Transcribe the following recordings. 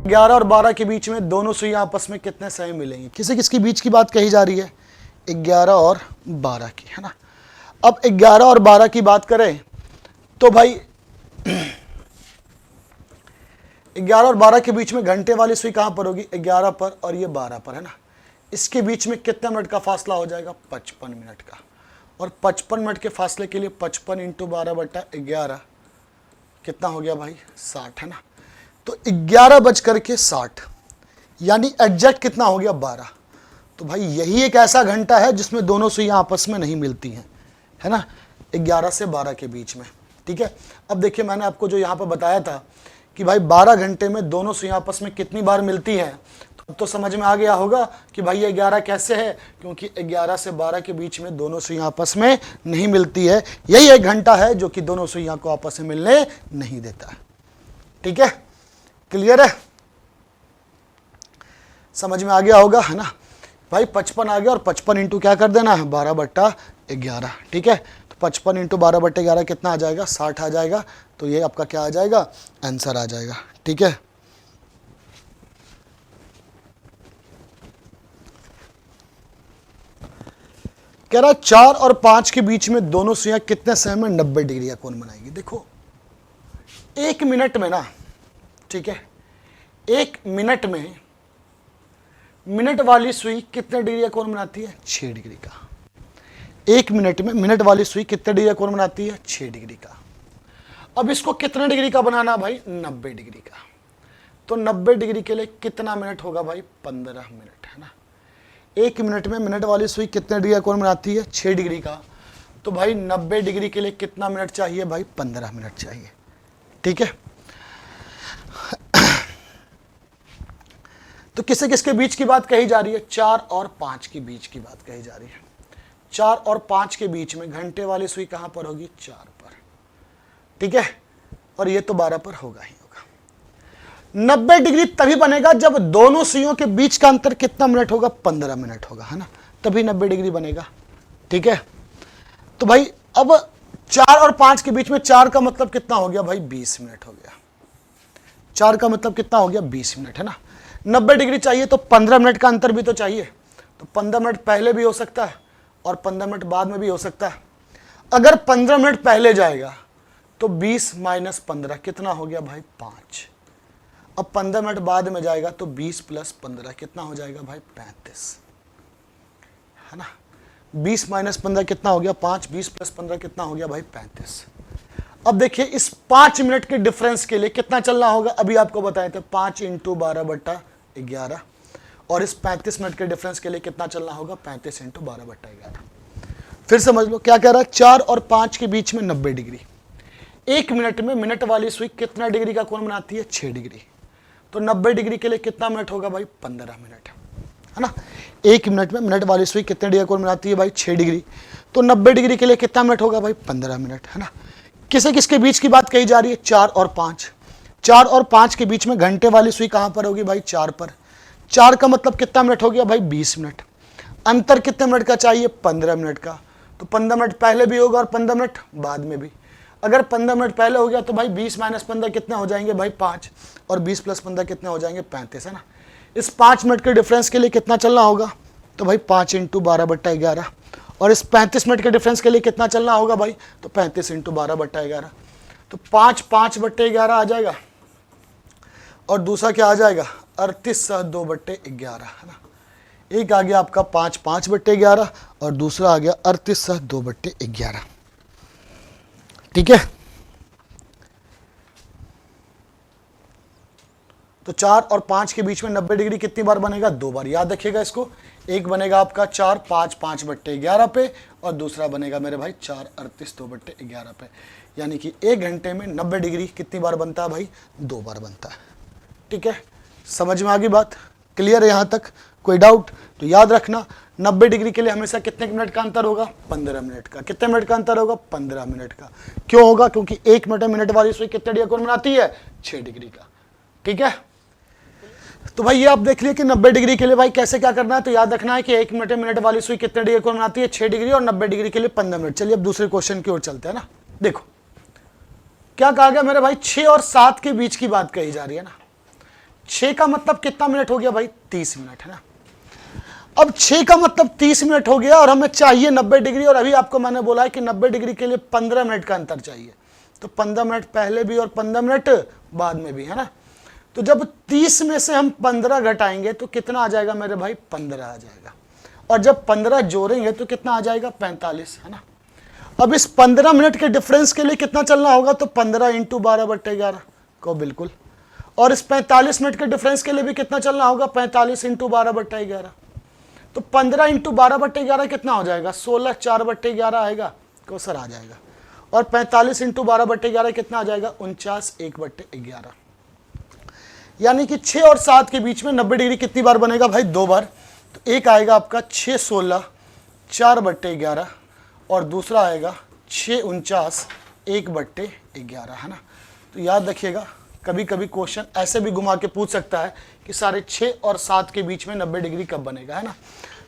11 और 12 के बीच में दोनों सुइयां आपस में कितने समय मिलेंगी? किसी किसके बीच की बात कही जा रही है? 11 और 12 की, है ना। अब 11 और 12 की बात करें तो भाई 11 और 12 के बीच में घंटे वाली सुई कहां पर होगी? 11 पर, और ये 12 पर, है ना। इसके बीच में कितने मिनट का फासला हो जाएगा? 55 मिनट का। और 55 मिनट के फासले के लिए 55 × 12/11 कितना हो गया भाई? 60, है ना। तो 11:60 यानी एग्जैक्ट कितना हो गया? 12। तो भाई यही एक ऐसा घंटा है जिसमें दोनों सुइयां आपस में नहीं मिलती हैं, है ना, 11 से 12 के बीच में। ठीक है, अब देखिए मैंने आपको जो यहाँ पर बताया था कि भाई 12 घंटे में दोनों सुइयां आपस में कितनी बार मिलती हैं, तो समझ में आ गया होगा कि भाई ये 11 कैसे है, क्योंकि 11 से 12 के बीच में दोनों सुइयां आपस में नहीं मिलती है। यही एक घंटा है जो कि दोनों सुइयां को आपस में मिलने नहीं देता है। ठीक है, क्लियर है, समझ में आ गया होगा, है ना भाई। 55 आ गया और 55 इंटू क्या कर देना है? 12/11। ठीक है, तो 55 इंटू 12/11 कितना आ जाएगा? 60 आ जाएगा। तो ये आपका क्या आ जाएगा? आंसर आ जाएगा। ठीक है, कह रहा 4 और 5 के बीच में दोनों सुइयां कितने समय में 90 डिग्री का कोण बनाएगी? देखो 1 मिनट में ना, ठीक है, 1 मिनट में मिनट वाली सुई कितने डिग्री का कोण बनाती है? 6 डिग्री का। 1 मिनट में मिनट वाली सुई कितने डिग्री का कोण बनाती है? 6 डिग्री का। अब इसको कितने डिग्री का बनाना भाई? 90 डिग्री का। तो 90 डिग्री के लिए कितना मिनट होगा भाई? 15 मिनट, है ना। 1 मिनट में मिनट वाली सुई कितने डिग्री का कोण बनाती है? 6 डिग्री का। तो भाई 90 डिग्री के लिए कितना मिनट चाहिए भाई? 15 मिनट चाहिए। ठीक है, तो किसे किसके बीच की बात कही जा रही है? 4 और 5 के बीच की बात कही जा रही है। 4 और 5 के बीच में घंटे वाली सुई कहां पर होगी? 4 पर। ठीक है, और ये तो 12 पर होगा ही होगा। 90 डिग्री तभी बनेगा जब दोनों सुइयों के बीच का अंतर कितना मिनट होगा? 15 मिनट होगा, है ना, तभी 90 डिग्री बनेगा। ठीक है, तो भाई अब 4 और 5 के बीच में 4 का मतलब कितना हो गया भाई? 20 मिनट हो गया। 4 का मतलब कितना हो गया? 20 मिनट, है ना। 90 डिग्री चाहिए तो 15 मिनट का अंतर भी तो चाहिए। तो 15 मिनट पहले भी हो सकता है और 15 मिनट बाद में भी हो सकता है। अगर 15 मिनट पहले जाएगा तो 20 - 15 कितना हो गया भाई? 5। अब 15 मिनट बाद में जाएगा तो 20 + 15 कितना हो जाएगा भाई? 35, है ना। 20 - 15 कितना हो गया? 5। 20 + 15 कितना हो गया भाई? 35। अब देखिए इस 5 मिनट के डिफरेंस के लिए कितना चलना होगा? अभी आपको बताए थे 5 × 12/11, और इस 35 मिनट के डिफरेंस के लिए कितना चलना होगा? 35 × 12/11। फिर समझ लो क्या कह रहा है? 4 और 5 के बीच में 90 डिग्री। 1 मिनट में मिनट वाली सुई कितना डिग्री का कोण बनाती है? 6 डिग्री। तो 90 डिग्री के लिए कितना मिनट होगा भाई? 15 मिनट, है ना। 1 मिनट में मिनट वाली सुई कितने डिग्री का कोण बनाती है भाई? 6 डिग्री। तो 90 डिग्री के लिए कितना मिनट होगा भाई? 15 मिनट, है ना। किसे किसके बीच की बात कही जा रही है? 4 और 5। 4 और 5 के बीच में घंटे वाली सुई कहां पर होगी भाई? 4 पर। 4 का मतलब कितना मिनट हो गया भाई? 20 मिनट। अंतर कितने मिनट का चाहिए? 15 मिनट का। तो 15 मिनट पहले भी होगा और 15 मिनट बाद में भी। अगर 15 मिनट पहले हो गया तो भाई 20 - 15 कितने हो जाएंगे भाई? 5, और 20 + 15 कितने हो जाएंगे? 35, है ना। इस 5 मिनट के डिफरेंस के लिए कितना चलना होगा? तो भाई 5 × 12/11, और इस 35 मिनट के डिफरेंस के लिए कितना चलना होगा भाई? तो 35 × 12/11। तो 5 5/11 आ जाएगा, और दूसरा क्या आ जाएगा? 38 + 2/11, है ना। एक आ गया आपका 5 5/11 और दूसरा आ गया 38 + 2/11। ठीक है, तो 4 और 5 के बीच में 90 डिग्री कितनी बार बनेगा? 2 बार। याद रखिएगा इसको। एक बनेगा आपका 4 5 5/11 पे, और दूसरा बनेगा मेरे भाई 4 38 2/11 पे। यानी कि 1 घंटे में 90 डिग्री कितनी बार बनता है भाई? 2 बार बनता है। ठीक है, समझ में आ गई बात? क्लियर है यहाँ तक? कोई डाउट? तो याद रखना 90 डिग्री के लिए हमेशा कितने मिनट का अंतर होगा? 15 मिनट का। कितने मिनट का अंतर होगा? 15 मिनट का। क्यों होगा? क्योंकि 1 मिनट में मिनट वाली सुई कितने डिग्री का कोण बनाती है? 6 डिग्री का। ठीक है, तो भाई ये आप देख लिए कि 90 डिग्री के लिए भाई कैसे क्या करना है। तो याद रखना है कि 1 मिनट में मिनट वाली सुई कितने डिग्री का कोण बनाती है? 6 डिग्री, और 90 डिग्री के लिए 15 मिनट। चलिए अब दूसरे क्वेश्चन की ओर चलते हैं ना। देखो क्या कहा गया मेरे भाई? 6 और 7 के बीच की बात कही जा रही है ना। 6 का मतलब कितना मिनट हो गया भाई, 30 मिनट, है ना। अब 6 का मतलब 30 मिनट हो गया और हमें चाहिए 90 डिग्री, और अभी आपको मैंने बोला है कि 90 डिग्री के लिए 15 मिनट का अंतर चाहिए, तो 15 मिनट पहले भी और 15 मिनट बाद में भी, है ना। तो जब 30 में से हम 15 घटाएंगे तो कितना आ जाएगा मेरे भाई, 15 आ जाएगा, और जब 15 जोड़ेंगे तो कितना आ जाएगा, 45, है ना। अब इस 15 मिनट के डिफरेंस के लिए कितना चलना होगा, तो 15 इंटू 12/11 को बिल्कुल, और इस 45 मिनट के डिफरेंस के लिए भी कितना चलना होगा, 45 इंटू 12/11, तो 15 इंटू 12/11 कितना हो जाएगा, 16, 4/11 आएगा, को सर आ जाएगा, और 45 इंटू 12/11 कितना आ जाएगा, 49, 1/11, यानी कि 6 और 7 के बीच में 90 डिग्री कितनी बार बनेगा भाई, 2 बार। तो एक आएगा आपका 6, 16, 4/11, और दूसरा आएगा 6, 49, 1/11, है ना। तो याद रखिएगा, कभी कभी क्वेश्चन ऐसे भी घुमा के पूछ सकता है कि साढ़े 6 और 7 के बीच में 90 डिग्री कब बनेगा, है ना।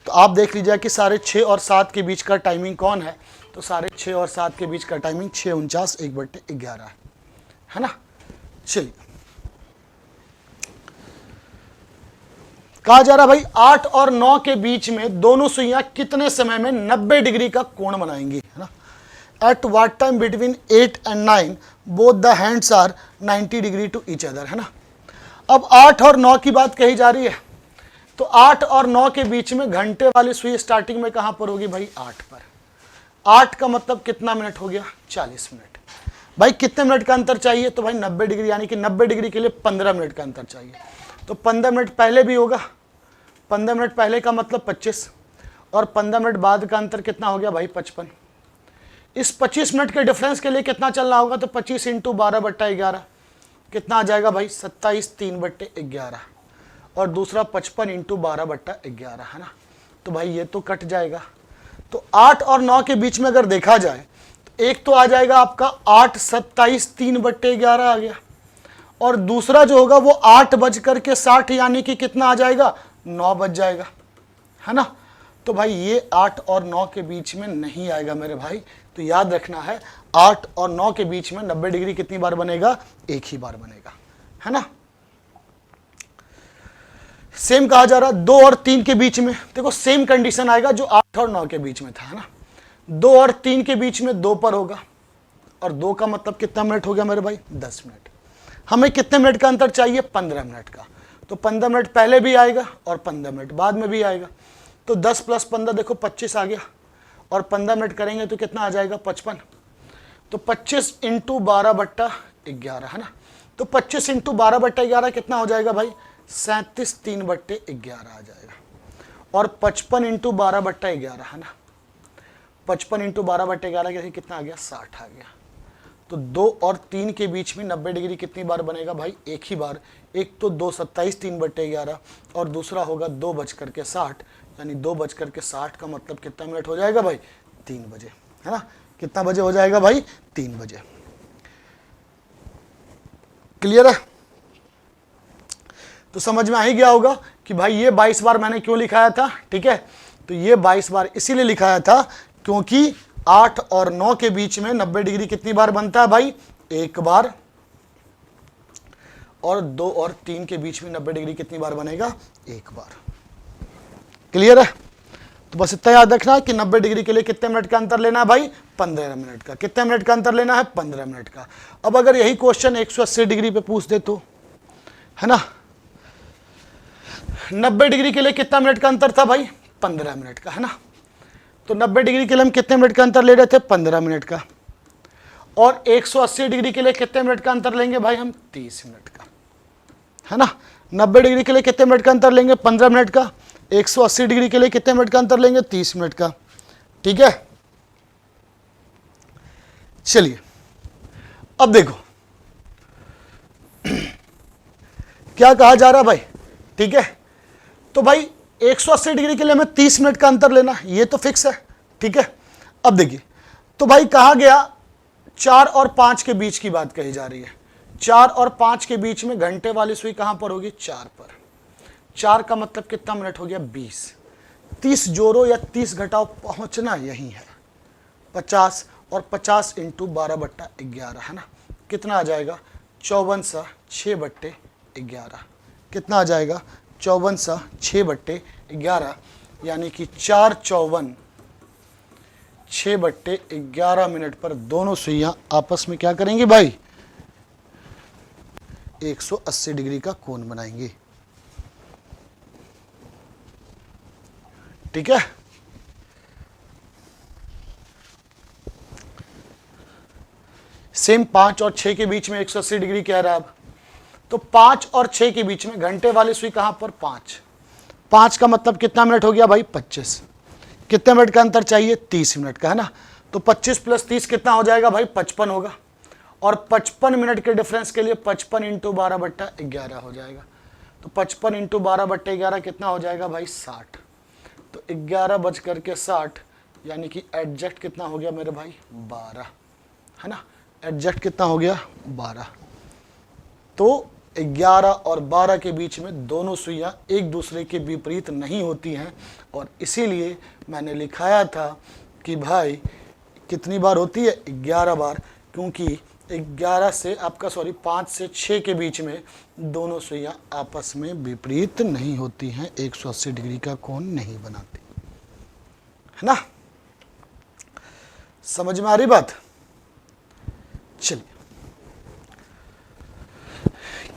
तो आप देख लीजिए कि साढ़े 6 और 7 के बीच का टाइमिंग कौन है, तो साढ़े 6 और 7 के बीच का टाइमिंग 6, 49, 1/11 है ना। चलिए, कहा जा रहा भाई 8 और 9 के बीच में दोनों सुइयां कितने समय में 90 डिग्री का कोण बनाएंगी, है ना। At what time between 8 and 9 both the hands are 90 degree to each other, है ना। अब 8 और 9 की बात कही जा रही है, तो 8 और 9 के बीच में घंटे वाली सुई स्टार्टिंग में कहां पर होगी भाई, 8 पर। 8 का मतलब कितना मिनट हो गया, 40 मिनट। भाई कितने मिनट का अंतर चाहिए, तो भाई 90 डिग्री, यानी कि 90 डिग्री के लिए 15 मिनट का अंतर चाहिए, तो 15 मिनट पहले भी होगा, 15 मिनट पहले का मतलब 25, और 15 मिनट बाद का अंतर कितना हो गया भाई, 55। इस 25 मिनट के डिफरेंस के लिए कितना चलना होगा, तो 25 इंटू 12/11 कितना आ जाएगा भाई, 27, 3/11, और दूसरा 55 इंटू 12/11, है ना। तो भाई ये तो कट जाएगा। तो 8 और 9 के बीच में अगर देखा जाए तो एक तो आ जाएगा आपका 8, 27, 3/11 आ गया, और दूसरा जो होगा वो 8:60, यानी कि कितना आ जाएगा, 9 बज जाएगा, है ना। तो भाई ये 8 और 9 के बीच में नहीं आएगा मेरे भाई। तो याद रखना है 8 और 9 के बीच में 90 डिग्री कितनी बार बनेगा, एक ही बार बनेगा, है ना। सेम कहा जा रहा 2 और 3 के बीच में, देखो सेम कंडीशन आएगा जो 8 और 9 के बीच में था, है ना। 2 और 3 के बीच में 2 पर होगा, और 2 का मतलब कितना मिनट हो गया मेरे भाई, 10 मिनट। हमें कितने मिनट का अंतर चाहिए, 15 मिनट का, तो 15 मिनट पहले भी आएगा और 15 मिनट बाद में भी आएगा, तो 10 + 15 देखो 25 आ गया, और 15 मिनट करेंगे तो कितना आ जाएगा, 55। तो 25 इंटू 12/11, है ना। तो 25 इंटू 12/11 कितना हो जाएगा भाई, 37, 3/11 आ जाएगा, और 55 इंटू 12/11, है ना। 55 इंटू 12/11 कितना आ गया, 60 आ गया। तो 2 और 3 के बीच में 90 डिग्री कितनी बार बनेगा भाई, एक ही बार। एक तो 2, 27, 3/11, और दूसरा होगा 2:60, यानी 2:60 का मतलब कितना मिनट हो जाएगा भाई, 3 बजे, है ना। कितना बजे हो जाएगा भाई, 3 बजे। क्लियर है। तो समझ में आ ही गया होगा कि भाई ये 22 बार मैंने क्यों लिखाया था, ठीक है। तो ये 22 बार इसीलिए लिखाया था क्योंकि 8 और 9 के बीच में 90 डिग्री कितनी बार बनता है भाई, एक बार, और 2 और 3 के बीच में 90 डिग्री कितनी बार बनेगा, एक बार। क्लियर है। तो बस इतना याद रखना कि 90 डिग्री के लिए कितने मिनट का अंतर लेना है भाई, 15 मिनट का। कितने मिनट का अंतर लेना है, 15 मिनट का। अब अगर यही क्वेश्चन 180 डिग्री पे पूछ दे तो, है ना, 90 डिग्री के लिए कितना मिनट का अंतर था भाई, 15 मिनट का, है ना। तो 90 डिग्री के लिए हम कितने मिनट का अंतर ले रहे थे, 15 मिनट का, और 180 डिग्री के लिए कितने मिनट का अंतर लेंगे भाई हम, 30 मिनट का, है ना। 90 डिग्री के लिए कितने मिनट का अंतर लेंगे, 15 मिनट का। 180 डिग्री के लिए कितने मिनट का अंतर लेंगे, 30 मिनट का, ठीक है। चलिए अब देखो क्या कहा जा रहा भाई, ठीक है। तो भाई 180 डिग्री के लिए हमें 30 मिनट का अंतर लेना, ये तो फिक्स है, ठीक है। अब देखिए, तो भाई कहा गया 4 और 5 के बीच की बात कही जा रही है। 4 और 5 के बीच में घंटे वाली सुई कहां पर होगी, 4 पर। 4 का मतलब कितना मिनट हो गया, 20। 30 जोड़ो या 30 घटाओ, पहुंचना यही है 50, और 50 इंटू 12/11, है ना। कितना आ जाएगा, 54 × 6/11, कितना आ जाएगा, 54 सा 6/11, यानी कि 4 54 6/11 मिनट पर दोनों सुइयां आपस में क्या करेंगी भाई, 180 डिग्री का कोण बनाएंगे। ठीक है, सेम 5 और 6 के बीच में 180 डिग्री कह रहा है। अब तो 5 और 6 के बीच में घंटे वाली सुई कहां पर, 5 का मतलब कितना मिनट हो गया भाई, 25। कितने मिनट का अंतर चाहिए, 30 मिनट का, है ना। तो 25 + 30 कितना हो जाएगा भाई, 55 होगा। और 55 मिनट के डिफरेंस के लिए 55 × 12/11 हो जाएगा। तो 55 × 12/11 कितना हो जाएगा भाई, 60। तो 11:60, यानी कि एग्जैक्ट कितना हो गया मेरे भाई, 12, है ना। एग्जैक्ट कितना हो गया, 12। तो 11 और 12 के बीच में दोनों सुइयां एक दूसरे के विपरीत नहीं होती हैं, और इसीलिए मैंने लिखाया था कि भाई कितनी बार होती है, 11 बार, क्योंकि 5 से 6 के बीच में दोनों सुइयां आपस में विपरीत नहीं होती हैं, 180 डिग्री का कोण नहीं बनाती, है ना। समझ में आ रही बात। चलिए,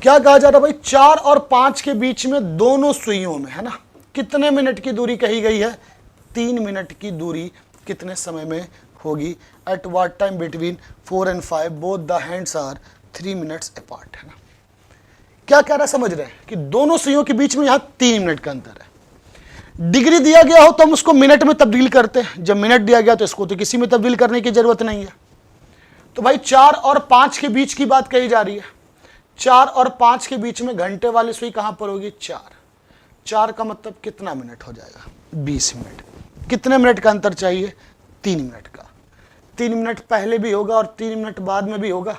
क्या कहा जा रहा भाई, 4 और 5 के बीच में दोनों सुइयों में, है ना, कितने मिनट की दूरी कही गई है, 3 मिनट की दूरी कितने समय में होगी, at what time between 4 and 5 both the hands are 3 minutes apart, है ना। क्या कह रहा है, समझ रहे हैं कि दोनों सुइयों के बीच में यहां 3 मिनट का अंतर है। डिग्री दिया गया हो तो हम उसको मिनट में तब्दील करते हैं, जब मिनट दिया गया तो इसको तो किसी में तब्दील करने की जरूरत नहीं है। तो भाई 4 और 5 के बीच की बात कही जा रही है। 4 और 5 के बीच में घंटे वाली सुई कहां पर होगी, 4 का मतलब कितना मिनट हो जाएगा, 20 मिनट। कितने मिनट का अंतर चाहिए, 3 मिनट का। 3 मिनट पहले भी होगा और 3 मिनट बाद में भी होगा।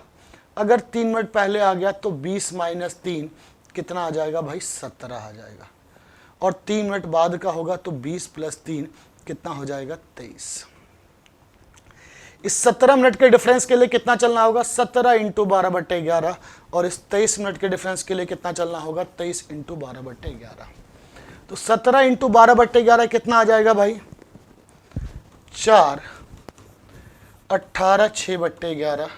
अगर 3 मिनट पहले आ गया तो 20 - 3 कितना आ जाएगा भाई, 17 आ जाएगा। और 3 मिनट बाद का होगा तो 20 + 3 कितना हो जाएगा, 23। इस 17 मिनट के डिफरेंस के लिए कितना चलना होगा, 17 × 12/11, और इस 23 मिनट के डिफरेंस के लिए कितना चलना होगा, 23 × 12/11। तो 17 × 12/11 कितना आ जाएगा भाई, 4, 18 6/11,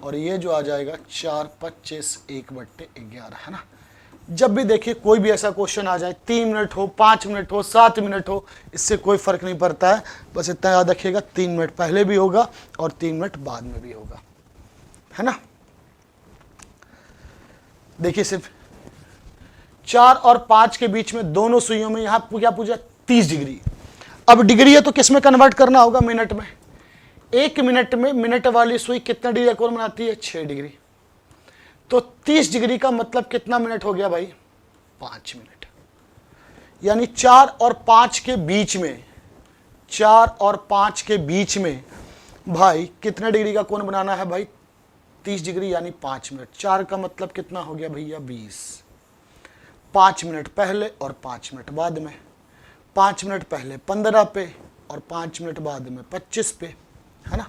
और ये जो आ जाएगा 4 25 1/11, है ना। जब भी देखिए कोई भी ऐसा क्वेश्चन आ जाए, 3 मिनट हो, 5 मिनट हो, 7 मिनट हो, इससे कोई फर्क नहीं पड़ता है। बस इतना याद रखिएगा, 3 मिनट पहले भी होगा और 3 मिनट बाद में भी होगा, है ना। देखिए सिर्फ 4 और 5 के बीच में दोनों सुइयों में, यहां क्या पूछा, 30 डिग्री। अब डिग्री है तो किस में कन्वर्ट करना होगा, मिनट में। 1 मिनट में मिनट वाली सुई कितना डिग्री का कोण बनाती है, 6 डिग्री। तो 30 डिग्री का मतलब कितना मिनट हो गया भाई, 5 मिनट। यानी 4 और 5 के बीच में, 4 और 5 के बीच में भाई कितने डिग्री का कोण बनाना है भाई, 30 डिग्री, यानी 5 मिनट। 4 का मतलब कितना हो गया भैया, 20। 5 मिनट पहले और 5 मिनट बाद में। 5 मिनट पहले 15 पे और 5 मिनट बाद में 25 पे, है ना।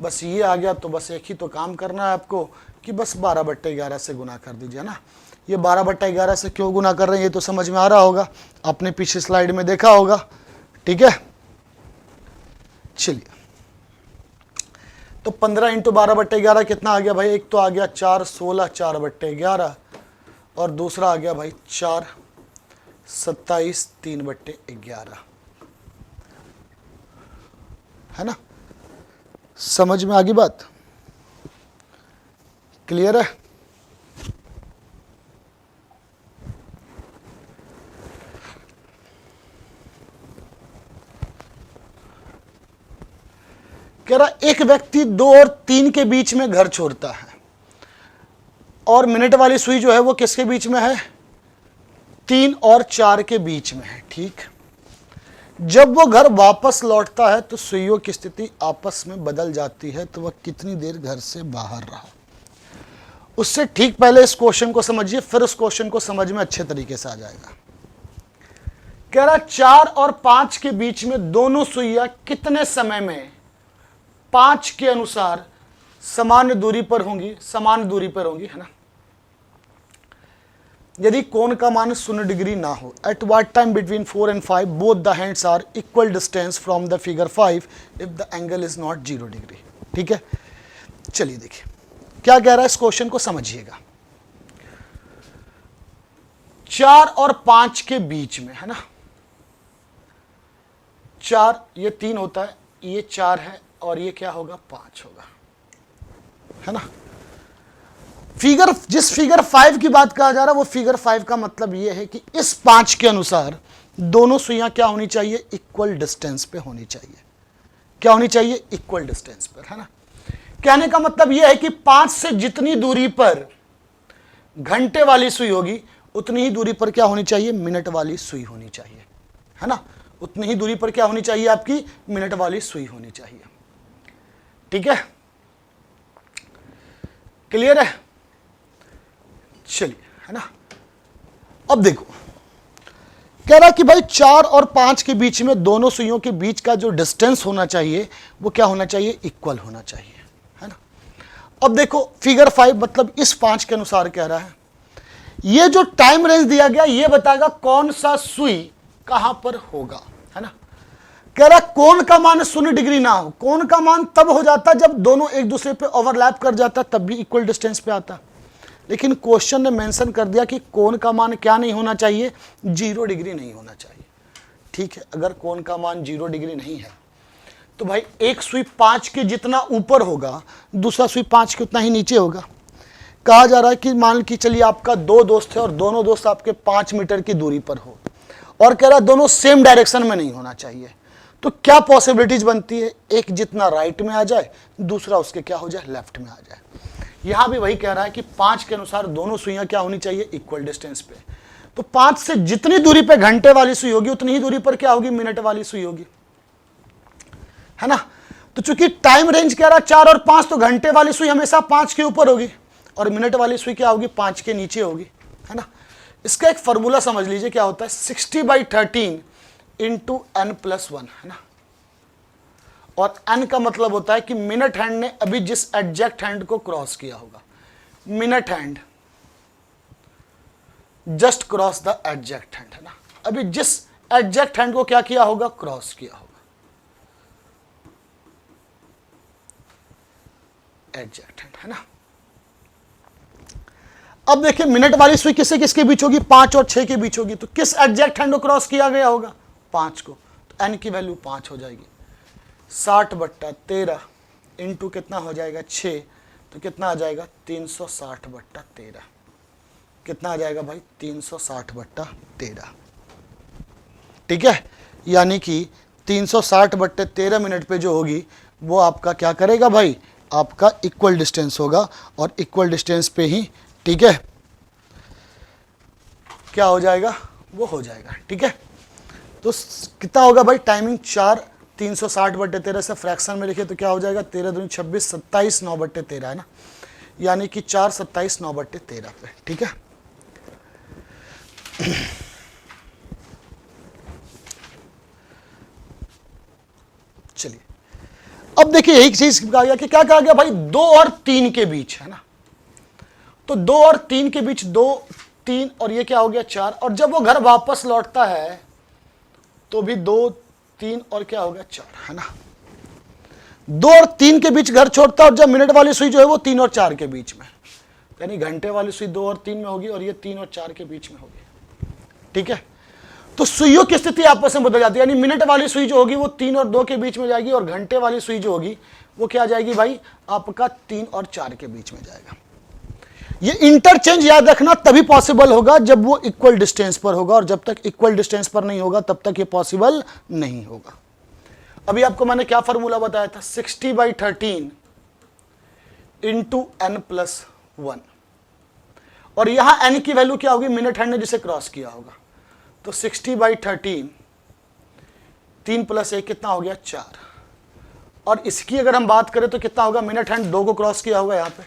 बस ये आ गया तो बस एक ही तो काम करना है आपको कि बस 12/11 से गुना कर दीजिए ना। ये 12/11 से क्यों गुना कर रहे हैं ये तो समझ में आ रहा होगा, आपने पीछे स्लाइड में देखा होगा। ठीक है, चलिए, तो 15 × 12/11 कितना आ गया भाई, एक तो आ गया 4 16 4/11, और दूसरा आ गया भाई 4 27 3/11, है ना। समझ में आ गई बात, क्लियर है। कह रहा एक व्यक्ति 2 और 3 के बीच में घर छोड़ता है, और मिनट वाली सुई जो है वो किसके बीच में है, 3 और 4 के बीच में है। ठीक, जब वो घर वापस लौटता है तो सुइयों की स्थिति आपस में बदल जाती है, तो वह कितनी देर घर से बाहर रहा। उससे ठीक पहले इस क्वेश्चन को समझिए, फिर उस क्वेश्चन को समझ में अच्छे तरीके से आ जाएगा। कह रहा 4 और 5 के बीच में दोनों सुइयां कितने समय में 5 के अनुसार समान दूरी पर होंगी, है ना। यदि कोण का मान 0 डिग्री ना हो, at what time between 4 and 5 both the hands are equal distance from the figure 5 if the angle is not 0 degree. ठीक है, चलिए देखिए क्या कह रहा है, इस क्वेश्चन को समझिएगा। 4 और 5 के बीच में, है ना, 4 ये 3 होता है, ये 4 है और ये क्या होगा 5 होगा, है ना। जिस फिगर 5 की बात कहा जा रहा है वो फिगर 5 का मतलब ये है कि इस 5 के अनुसार दोनों सुइयां क्या होनी चाहिए, इक्वल डिस्टेंस पे होनी चाहिए। क्या होनी चाहिए, इक्वल डिस्टेंस पर, है ना। कहने का मतलब यह है कि 5 से जितनी दूरी पर घंटे वाली सुई होगी उतनी ही दूरी पर क्या होनी चाहिए, मिनट वाली सुई होनी चाहिए, है ना। उतनी ही दूरी पर क्या होनी चाहिए, आपकी मिनट वाली सुई होनी चाहिए। ठीक है, क्लियर है। चलिए, है ना। अब देखो कह रहा कि भाई 4 और 5 के बीच में दोनों सुइयों के बीच का जो डिस्टेंस होना चाहिए वो क्या होना चाहिए, इक्वल होना चाहिए, है ना। अब देखो फिगर 5 मतलब इस 5 के अनुसार कह रहा है ये जो टाइम रेंज दिया गया ये बताएगा कौन सा सुई कहां पर होगा, है ना। कह रहा कोण का मान 0 डिग्री ना हो, कोण का मान तब हो जाता जब दोनों एक दूसरे पे ओवरलैप कर जाता, तब भी इक्वल डिस्टेंस पे आता। लेकिन क्वेश्चन ने मेंशन कर दिया कि कोण का मान क्या नहीं होना चाहिए, 0 डिग्री नहीं होना चाहिए। ठीक है, अगर कोण का मान 0 डिग्री नहीं है तो भाई एक सुई 5 के जितना ऊपर होगा दूसरा सुई 5 के उतना ही नीचे होगा। कहा जा रहा है कि मान कि चलिए आपका 2 दोस्त है और दोनों दोस्त आपके 5 मीटर की दूरी पर हो और कह रहा है दोनों सेम डायरेक्शन में नहीं होना चाहिए। तो क्या पॉसिबिलिटीज बनती है, एक जितना राइट में आ जाए दूसरा उसके क्या हो जाए, लेफ्ट में आ जाए। यहां भी वही कह रहा है कि 5 के अनुसार दोनों सुइयां क्या होनी चाहिए, इक्वल डिस्टेंस पे। तो 5 से जितनी दूरी पे घंटे वाली सुई होगी उतनी ही दूरी पर क्या होगी, मिनट वाली सुई होगी, है ना। तो चूंकि टाइम रेंज कह रहा है 4 और 5, तो घंटे वाली सुई हमेशा 5 के ऊपर होगी और मिनट वाली सुई क्या होगी, 5 के नीचे होगी, है ना। इसका एक फॉर्मूला समझ लीजिए क्या होता है, 60/13 इंटू n+1, है ना। और n का मतलब होता है कि मिनट हैंड ने अभी जिस एडजेक्ट हैंड को क्रॉस किया होगा, minute hand just cross the adjacent hand, है ना। अभी जिस एडजेक्ट हैंड को क्या किया होगा, क्रॉस किया होगा, एडजेक्ट हैंड, है ना। अब देखिए मिनट वाली सुई किससे किसके बीच होगी, 5 और 6 के बीच होगी। तो किस एडजेक्ट हैंड को क्रॉस किया गया होगा, 5 को। तो n की वैल्यू 5 हो जाएगी। 60/13 इंटू कितना हो जाएगा 6, तो कितना आ जाएगा 360/13। कितना आ जाएगा भाई, 360/13। ठीक है, यानी कि 360/13 मिनट पे जो होगी वो आपका क्या करेगा भाई, आपका इक्वल डिस्टेंस होगा और इक्वल डिस्टेंस पे ही, ठीक है, क्या हो जाएगा, वो हो जाएगा। ठीक है, तो कितना होगा भाई, टाइमिंग 4, 360/13 से फ्रैक्शन में लिखे तो क्या हो जाएगा, 13 दूनी 26, 27 9/13, है ना। यानी कि 4 27 9/13 पे। ठीक है, चलिए अब देखिए यही चीज कहा गया कि क्या कहा गया भाई, 2 और 3 के बीच, है ना। तो 2 और 3 के बीच 2 3 और ये क्या हो गया 4, और जब वो घर वापस लौटता है तो भी 2 3 और क्या हो गया 4, है ना। 2 और 3 के बीच घर छोड़ता है और जब मिनट वाली सुई जो है वो 3 और 4 के बीच में, यानी घंटे वाली सुई 2 और 3 में होगी और ये 3 और 4 के बीच में होगी। ठीक है, तो सुइयों की स्थिति आपस में बदल जाती है, यानी मिनट वाली सुई जो होगी वो 3 और 2 के बीच में जाएगी और घंटे वाली सुई जो होगी वो क्या जाएगी भाई, आपका 3 और 4 के बीच में जाएगा। ये इंटरचेंज याद रखना तभी पॉसिबल होगा जब वो इक्वल डिस्टेंस पर होगा, और जब तक इक्वल डिस्टेंस पर नहीं होगा तब तक ये पॉसिबल नहीं होगा। अभी आपको मैंने क्या फॉर्मूला बताया था, 60/13 इंटू n+1, और यहां n की वैल्यू क्या होगी, मिनट हैंड ने जिसे क्रॉस किया होगा। तो 60/13 3 + 1 कितना हो गया 4, और इसकी अगर हम बात करें तो कितना होगा, मिनट हैंड 2 को क्रॉस किया होगा यहाँ पे,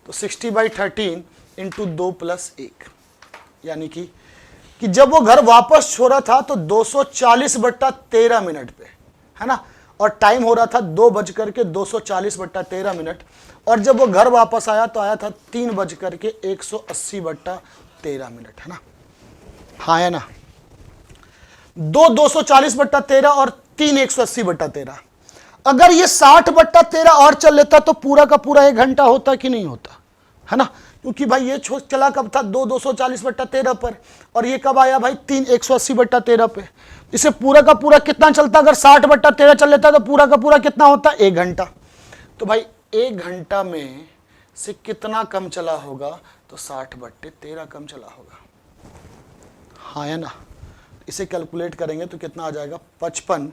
तो 60/13 इंटू 2 + 1, यानी कि जब वो घर वापस छोड़ा था तो 240/13 मिनट पे, है ना, और टाइम हो रहा था 2:240/13 मिनट, और जब वो घर वापस आया तो आया था 3:180/13 13 मिनट, है ना, हाँ है ना। 2 240/13 और 3 180/13। अगर ये 60/13 और चल लेता तो पूरा का पूरा 1 घंटा होता कि नहीं होता, है ना, क्योंकि भाई ये चला कब था 2 240/13 पर, और ये कब आया भाई 3 180/13 पे। इसे पूरा का पूरा कितना चलता, अगर 60/13 चल लेता तो पूरा का पूरा कितना होता, 1 घंटा। तो भाई 1 घंटा में से कितना कम चला होगा, तो 60/13 कम चला होगा, हाँ है ना। इसे कैलकुलेट करेंगे तो कितना आ जाएगा, 55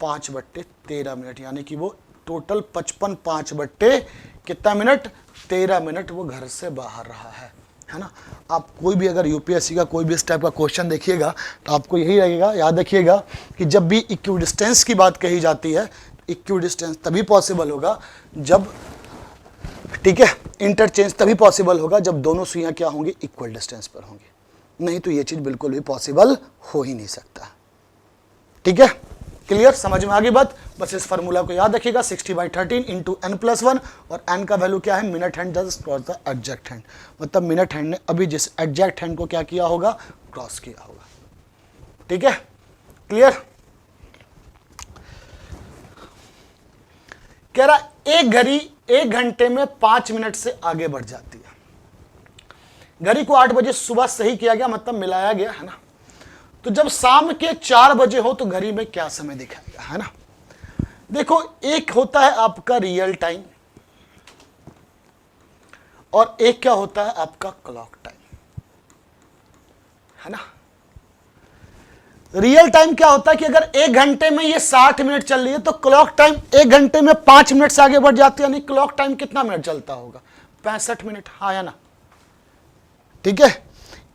5/13 मिनट, यानी कि वो टोटल 55 5 कितना मिनट, 13 मिनट वो घर से बाहर रहा है ना। आप कोई भी अगर यूपीएससी का कोई भी इस टाइप का क्वेश्चन देखिएगा तो आपको यही लगेगा, याद रखिएगा कि जब भी इक्विडिस्टेंस की बात कही जाती है, इक्विडिस्टेंस तभी पॉसिबल होगा जब, ठीक है, इंटरचेंज तभी पॉसिबल होगा जब दोनों सुइयां क्या होंगी, इक्वल डिस्टेंस पर होंगी, नहीं तो ये चीज बिल्कुल भी पॉसिबल हो ही नहीं सकता। ठीक है, क्लियर, समझ में आ गई बात। बस इस फार्मूला को याद रखिएगा, 60/13 इंटू n+1, और n का वैल्यू क्या है, minute hand just cross the exact hand, मतलब मिनट हैंड ने अभी जिस एग्जैक्ट हैंड को क्या किया होगा, क्रॉस किया होगा। ठीक है, क्लियर। कह रहा एक घड़ी 1 घंटे में 5 मिनट से आगे बढ़ जाती है। घड़ी को 8 बजे सुबह सही किया गया, मतलब मिलाया गया, है ना। तो जब शाम के 4 बजे हो तो घड़ी में क्या समय दिखाएगा, है ना। देखो, एक होता है आपका रियल टाइम और एक क्या होता है आपका क्लॉक टाइम, है ना। रियल टाइम क्या होता है कि अगर 1 घंटे में ये 60 मिनट चल रही है तो क्लॉक टाइम 1 घंटे में 5 मिनट से आगे बढ़ जाती है, यानी क्लॉक टाइम कितना मिनट चलता होगा, 65 मिनट, हाँ या ना। ठीक है,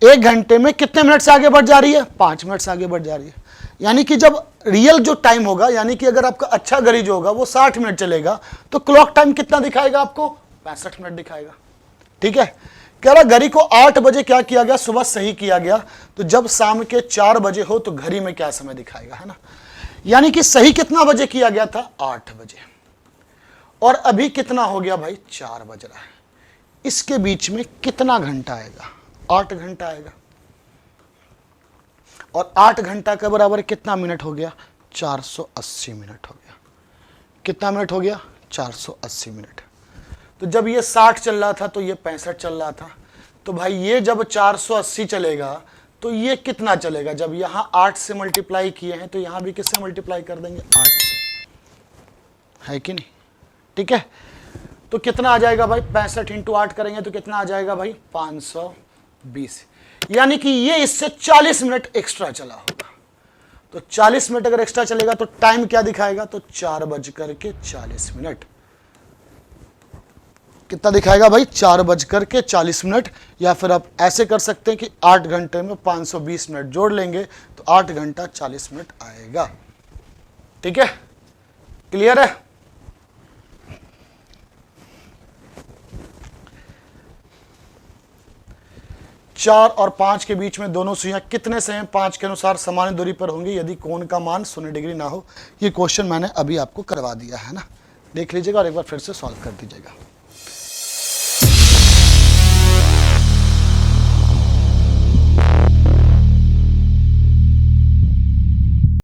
1 घंटे में कितने मिनट से आगे बढ़ जा रही है, 5 मिनट से आगे बढ़ जा रही है। यानी कि जब रियल जो टाइम होगा, यानी कि अगर आपका अच्छा घड़ी जो होगा वो 60 मिनट चलेगा तो क्लॉक टाइम कितना दिखाएगा आपको, 65 मिनट दिखाएगा। ठीक है, कह रहा घड़ी को 8 बजे क्या किया गया, सुबह सही किया गया, तो जब शाम के 4 बजे हो तो घड़ी में क्या समय दिखाएगा, है ना। यानी कि सही कितना बजे किया गया था, 8 बजे, और अभी कितना हो गया भाई, 4 बज रहा है। इसके बीच में कितना घंटा आएगा, 8 घंटा आएगा, और 8 घंटा के बराबर कितना मिनट हो गया, 480 मिनट हो गया। कितना मिनट हो गया, 480 मिनट। तो जब ये 60 चल रहा था तो ये 65 चल रहा था, तो भाई ये जब 480 चलेगा तो ये कितना चलेगा, जब यहां 8 से मल्टीप्लाई किए हैं तो यहां भी किससे मल्टीप्लाई कर देंगे, 8 से, है कि नहीं। ठीक है, तो कितना आ जाएगा भाई, 65 इंटू 8 करेंगे तो कितना आ जाएगा भाई, 520, यानी कि ये इससे 40 मिनट एक्स्ट्रा चला होगा। तो 40 मिनट अगर एक्स्ट्रा चलेगा तो टाइम क्या दिखाएगा, तो 4:40 कितना दिखाएगा भाई, 4:40, या फिर आप ऐसे कर सकते हैं कि 8 घंटे में 520 मिनट जोड़ लेंगे तो 8 घंटा 40 मिनट आएगा। ठीक है, क्लियर है। 4 और 5 के बीच में दोनों सुइयां कितने से हैं, 5 के अनुसार समान दूरी पर होंगी यदि कोण का मान 0 डिग्री ना हो। ये क्वेश्चन मैंने अभी आपको करवा दिया है ना, देख लीजिएगा और एक बार फिर से सॉल्व कर दीजिएगा।